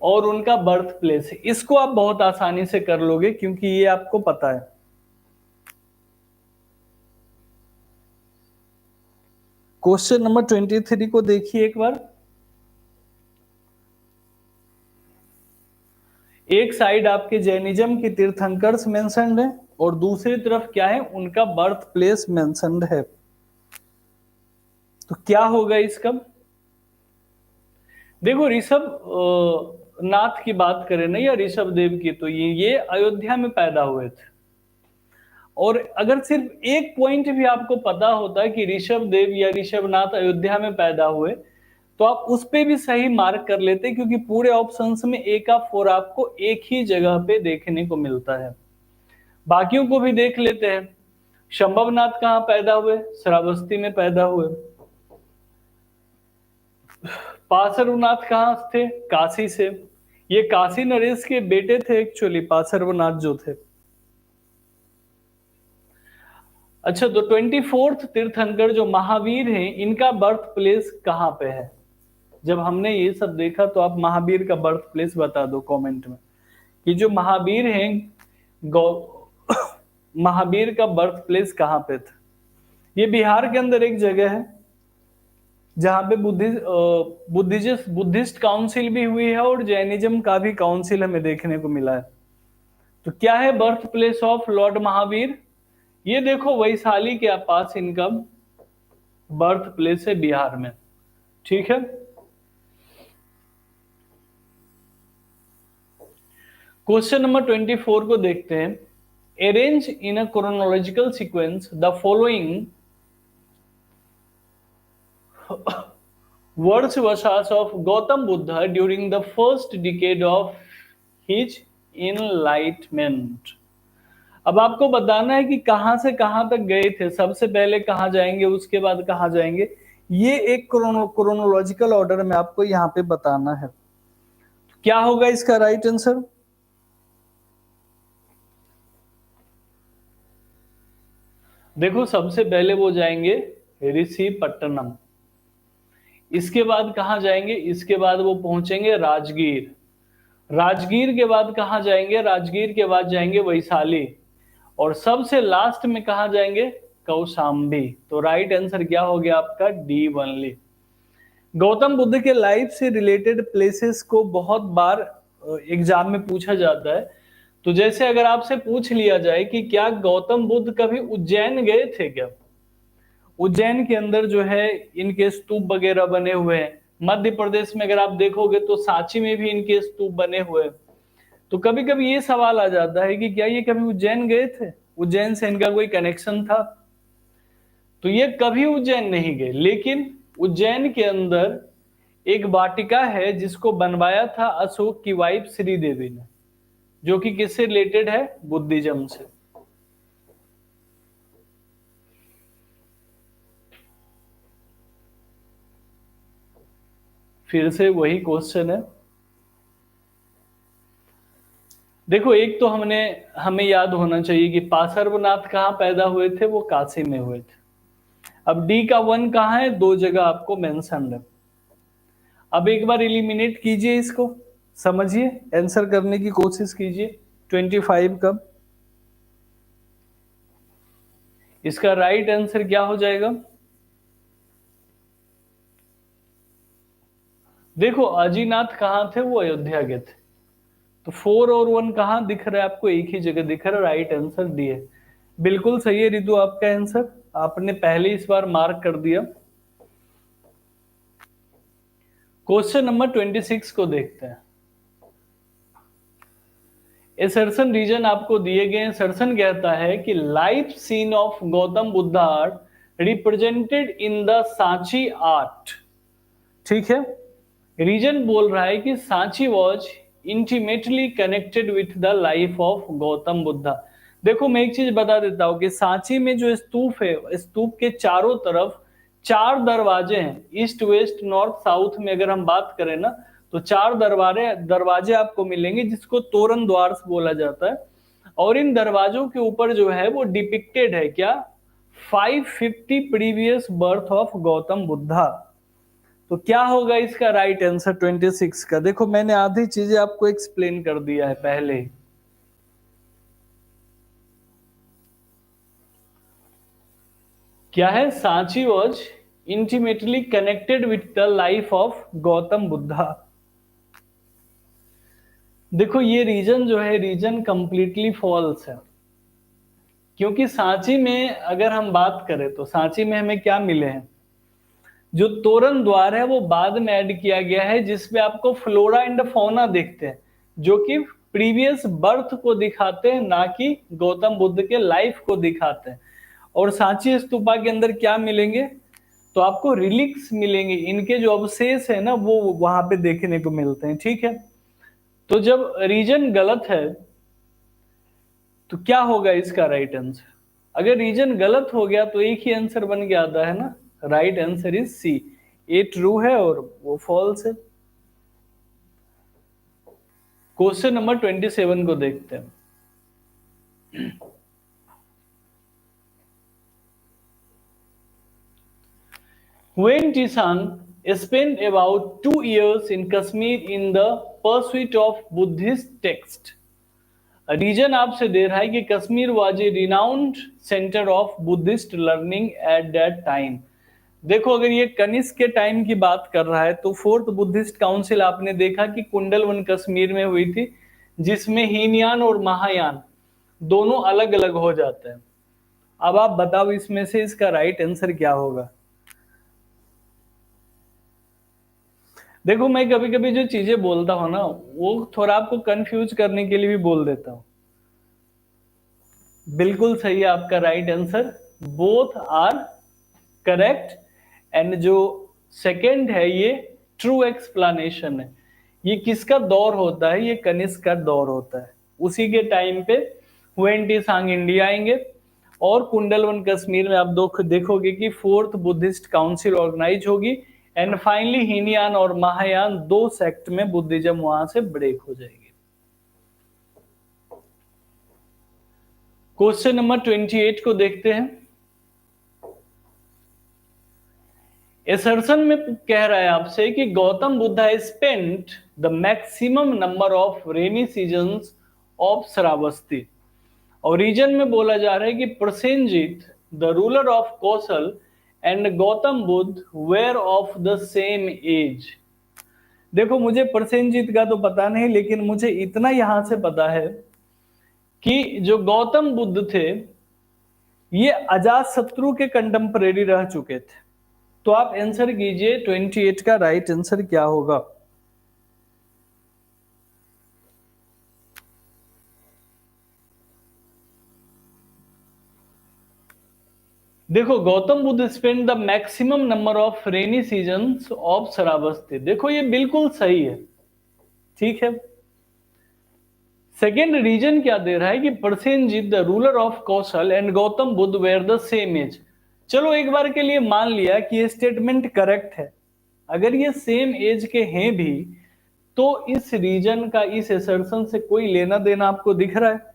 A: और उनका बर्थ प्लेस, इसको आप बहुत आसानी से कर लोगे क्योंकि ये आपको पता है। क्वेश्चन नंबर 23 को देखिए एक बार। एक साइड आपके जैनिज्म की तीर्थंकर्स मेंशन्ड है और दूसरी तरफ क्या है, उनका बर्थ प्लेस मेंशन्ड है। तो क्या होगा इसका? देखो ऋषभ नाथ की बात करें ना, या ऋषभ देव की, तो ये अयोध्या में पैदा हुए थे। और अगर सिर्फ एक पॉइंट भी आपको पता होता कि ऋषभ देव या ऋषभ नाथ अयोध्या में पैदा हुए, तो आप उस पे भी सही मार्क कर लेते, क्योंकि पूरे ऑप्शंस में ए का 4 आपको एक ही जगह पे देखने को मिलता है। बाकियों को भी देख लेते हैं। शंभवनाथ कहाँ पैदा हुए? श्रावस्ती में पैदा हुए। पार्श्वनाथ कहाँ थे? काशी से। ये काशी नरेश के बेटे थे एक्चुअली, पार्श्वनाथ जो थे। अच्छा, तो 24th तीर्थंकर जो महावीर हैं, इनका बर्थ प्लेस कहाँ पे है? जब हमने ये सब देखा तो आप महावीर का बर्थ प्लेस बता दो कमेंट में, कि जो महावीर हैं गौ महावीर का बर्थ प्लेस कहाँ पे था। ये बिहार के अंदर एक जगह है जहां पे बुद्धिस्ट काउंसिल भी हुई है और जैनिज्म का भी काउंसिल हमें देखने को मिला है। तो क्या है birth place of Lord Mahavir? ये देखो, वैशाली के पास इनका बर्थ प्लेस है, बिहार में। ठीक है। क्वेश्चन नंबर 24 को देखते हैं। Arrange in a chronological sequence the following words verses of Gautam Buddha during the first decade of his enlightenment। अब आपको बताना है कि कहां से कहां तक गए थे, सबसे पहले कहां जाएंगे, उसके बाद कहां जाएंगे। ये एक क्रोनोलॉजिकल ऑर्डर में आपको यहां पे बताना है। क्या होगा इसका राइट आंसर? देखो, सबसे पहले वो जाएंगे ऋषि पट्टनम। इसके बाद कहां जाएंगे? इसके बाद वो पहुंचेंगे राजगीर। राजगीर के बाद कहां जाएंगे? राजगीर के बाद जाएंगे वैशाली। और सबसे लास्ट में कहां जाएंगे? कौशाम्बी। तो राइट आंसर क्या हो गया आपका? D only. गौतम बुद्ध के लाइफ से रिलेटेड प्लेसेस को बहुत बार एग्जाम में पूछा जाता है। तो जैसे अगर आपसे पूछ लिया जाए कि क्या गौतम बुद्ध कभी उज्जैन गए थे क्या? उज्जैन के अंदर जो है इनके स्तूप वगैरह बने हुए हैं। मध्य प्रदेश में अगर आप देखोगे तो सांची में भी इनके स्तूप बने हुए हैं। तो कभी कभी ये सवाल आ जाता है कि क्या ये कभी उज्जैन गए थे, उज्जैन से इनका कोई कनेक्शन था? तो ये कभी उज्जैन नहीं गए, लेकिन उज्जैन के अंदर एक वाटिका है जिसको बनवाया था अशोक की वाइफ श्री देवी ने, जो कि किससे रिलेटेड है? बुद्धिज्म से। फिर से वही क्वेश्चन है। देखो, एक तो हमें याद होना चाहिए कि पार्श्वनाथ कहाँ पैदा हुए थे? वो काशी में हुए थे। अब डी का 1 कहाँ है? दो जगह आपको मेंशन है। अब एक बार एलिमिनेट कीजिए इसको, समझिए, आंसर करने की कोशिश कीजिए। 25 का इसका राइट आंसर क्या हो जाएगा? देखो अजीनाथ कहाँ थे, वो अयोध्या के थे। तो 4 और 1 कहाँ दिख रहा है आपको, एक ही जगह दिख रहा है, राइट आंसर डी है। बिल्कुल सही है रितु आपका आंसर, आपने पहले इस बार मार्क कर दिया। क्वेश्चन नंबर 26 को देखते हैं। एसर्सन रीजन आपको दिए गए। एसर्सन कहता है कि life scene of Gautam Buddha are represented in the Sanchi art. ठीक है, रीजन बोल रहा है कि Sanchi was intimately connected with the life of Gautam Buddha. देखो मैं एक चीज बता देता हूं कि सांची में जो स्तूप है, स्तूप के चारों तरफ 4 दरवाजे हैं, ईस्ट वेस्ट नॉर्थ साउथ में अगर हम बात करें ना, तो 4 दरवाजे दरवाजे आपको मिलेंगे, जिसको तोरण द्वार बोला जाता है। और इन दरवाजों के ऊपर जो है वो डिपिक्टेड है क्या, 550 previous birth of Gautam Buddha. तो क्या होगा इसका राइट आंसर 26 का। देखो मैंने आधी चीजें आपको एक्सप्लेन कर दिया है पहले ही। क्या है, Sanchi was intimately connected with the life of Gautam Buddha. देखो ये रीजन जो है, रीजन कंप्लीटली फॉल्स है, क्योंकि सांची में अगर हम बात करें तो सांची में हमें क्या मिले हैं, जो तोरण द्वार है वो बाद में ऐड किया गया है, जिसमें आपको फ्लोरा एंड फौना देखते हैं, जो कि प्रीवियस बर्थ को दिखाते हैं, ना कि गौतम बुद्ध के लाइफ को दिखाते हैं। और सांची स्तूपा के अंदर क्या मिलेंगे, तो आपको रिलिक्स मिलेंगे, इनके जो अवशेष है ना वो वहां पे देखने को मिलते हैं। ठीक है, तो जब रीजन गलत है तो क्या होगा इसका राइट आंसर। अगर रीजन गलत हो गया तो एक ही आंसर बन के आता है ना, right answer is C, A true है और वो फॉल्स है। क्वेश्चन नंबर 27 को देखते हैं। When Tishan spent about 2 years in Kashmir in the pursuit of Buddhist text, reason आपसे दे रहा है कि Kashmir was a renowned centre of Buddhist learning at that time. देखो अगर ये कनिष्क के टाइम की बात कर रहा है तो फोर्थ बुद्धिस्ट काउंसिल आपने देखा कि कुंडलवन कश्मीर में हुई थी, जिसमें हीनयान और महायान दोनों अलग अलग हो जाते हैं। अब आप बताओ इसमें से इसका राइट आंसर क्या होगा। देखो मैं कभी कभी जो चीजें बोलता हूं ना वो थोड़ा आपको कंफ्यूज करने के लिए भी बोल देता हूं। बिल्कुल सही है आपका right answer, both are correct. And जो सेकंड है ये ट्रू एक्सप्लेनेशन है। ये किसका दौर होता है, ये कनिष्क का दौर होता है। उसी के टाइम पे हुएंटी सांग इंडिया आएंगे और कुंडलवन कश्मीर में आप देखोगे कि फोर्थ बुद्धिस्ट काउंसिल ऑर्गेनाइज होगी एंड फाइनली हीनयान और महायान दो सेक्ट में बुद्धिज्म वहां से ब्रेक हो जाएगी। क्वेश्चन नंबर 28 को देखते हैं। एसर्सन में कह रहा है आपसे कि Gautam Buddha spent the maximum number of rainy seasons of Shravasti. और रीजन में बोला जा रहा है कि Prasenjit the ruler of Kosala and Gautam Buddha were of the same age. देखो मुझे प्रसेनजीत का तो पता नहीं, लेकिन मुझे इतना यहां से पता है कि जो गौतम बुद्ध थे ये अजात शत्रु के कंटेम्परेरी रह चुके थे। तो आप आंसर कीजिए 28 का राइट आंसर क्या होगा। देखो Gautam Buddha spend the maximum number of rainy seasons of Shravasti. देखो ये बिल्कुल सही है, ठीक है। सेकेंड रीजन क्या दे रहा है कि Prasenjit the ruler of Kosala and Gautam Buddha were the same age. चलो एक बार के लिए मान लिया कि ये स्टेटमेंट करेक्ट है। अगर ये सेम एज के हैं भी तो इस रीजन का इस एसर्शन से कोई लेना देना आपको दिख रहा है?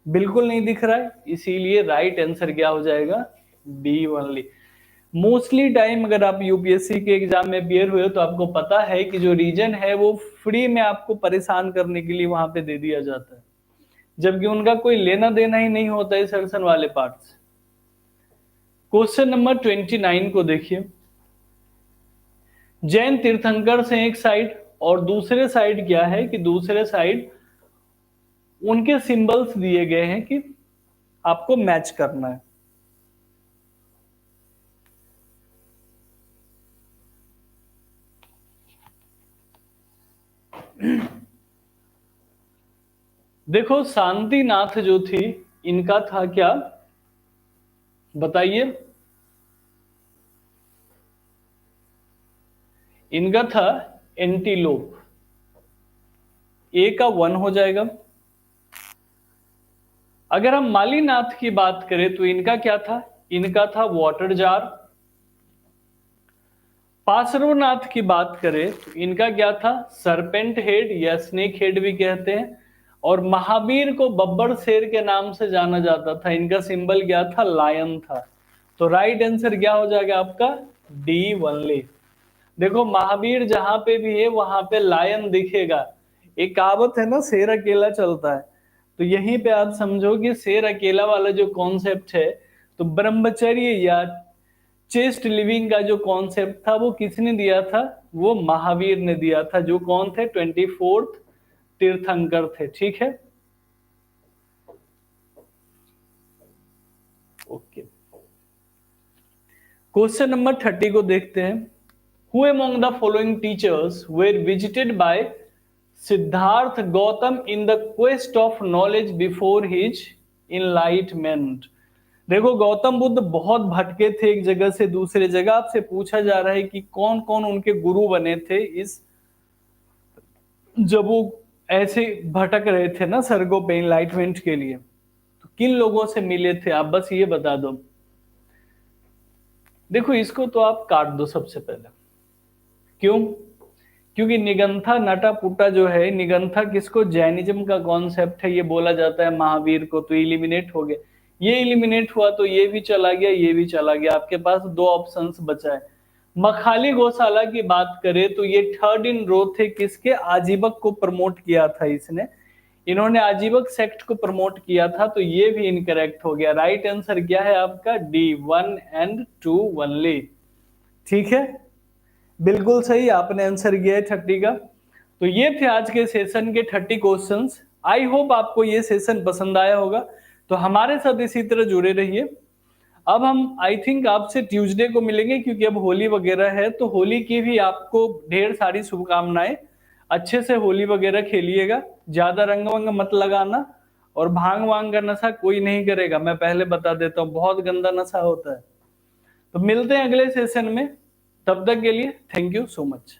A: बिल्कुल नहीं दिख रहा है, इसीलिए राइट आंसर क्या हो जाएगा, डी ओनली। मोस्टली टाइम अगर आप यूपीएससी के एग्जाम में अपियर हुए तो आपको पता है कि जो रीजन है वो फ्री में आपको परेशान करने के लिए वहां पे दे दिया जाता है, जबकि उनका कोई लेना देना ही नहीं होता है सर्सन वाले पार्ट से। क्वेश्चन नंबर 29 को देखिए। जैन तीर्थंकर से एक साइड, और दूसरे साइड क्या है कि दूसरे साइड उनके सिंबल्स दिए गए हैं कि आपको मैच करना है। देखो शांतिनाथ जो थी, इनका था क्या, बताइए। इनका था एंटीलोप। ए का 1 हो जाएगा। अगर हम मालीनाथ की बात करें तो इनका क्या था, इनका था वाटर जार। पार्श्वनाथ की बात करें तो इनका क्या था, सरपेंट हेड या स्नेक हेड भी कहते हैं। और महावीर को बब्बर शेर के नाम से जाना जाता था, इनका सिंबल क्या था, लायन था। तो राइट आंसर क्या हो जाएगा आपका, डी वनली। देखो महावीर जहां पे भी है वहां पे लायन दिखेगा। एक कहावत है ना, शेर अकेला चलता है। तो यहीं पे आप समझो कि शेर अकेला वाला जो कॉन्सेप्ट है, तो ब्रह्मचर्य या चेस्ट लिविंग का जो कॉन्सेप्ट था वो किसने दिया था, वो महावीर ने दिया था, जो कौन थे, 24th तीर्थंकर थे। ठीक है, ओके। क्वेश्चन नंबर 30 को देखते हैं। Who among the following teachers were visited by Siddharth Gautam in the quest of knowledge before his enlightenment? देखो गौतम बुद्ध बहुत भटके थे एक जगह से दूसरे जगह। आपसे पूछा जा रहा है कि कौन कौन उनके गुरु बने थे इस, जब वो ऐसे भटक रहे थे ना सर्गों पे एनलाइटमेंट के लिए, तो किन लोगों से मिले थे, आप बस ये बता दो। देखो इसको तो आप काट दो सबसे पहले। क्यों, क्योंकि निगंथा नटापुटा जो है, निगंथा किसको, जैनिज्म का कॉन्सेप्ट है, ये बोला जाता है महावीर को, तो इलिमिनेट हो गए। ये इलिमिनेट हुआ तो ये भी चला गया, ये भी चला गया। आपके पास दो ऑप्शंस बचा है। मखाली गौशाला की बात करें तो ये थर्ड इन रो थे, किसके, आजीवक को प्रमोट किया था इसने, इन्होंने आजीवक सेक्ट को प्रमोट किया था, तो ये भी इनकरेक्ट हो गया। राइट आंसर क्या है आपका, डी 1 एंड 2 ओनली। ठीक है, बिल्कुल सही आपने आंसर किया है 30 का। तो ये थे आज के सेशन के 30 क्वेश्चंस। आई होप आपको ये सेशन पसंद आया होगा। तो हमारे साथ इसी तरह जुड़े रहिए। अब हम आई थिंक आपसे ट्यूसडे को मिलेंगे, क्योंकि अब होली वगैरह है, तो होली की भी आपको ढेर सारी शुभकामनाएं। अच्छे से होली वगैरह खेलिएगा, ज्यादा रंग वंग मत लगाना, और भांग वांग का नशा कोई नहीं करेगा, मैं पहले बता देता हूँ, बहुत गंदा नशा होता है। तो मिलते हैं अगले सेशन में, तब तक के लिए थैंक यू सो मच।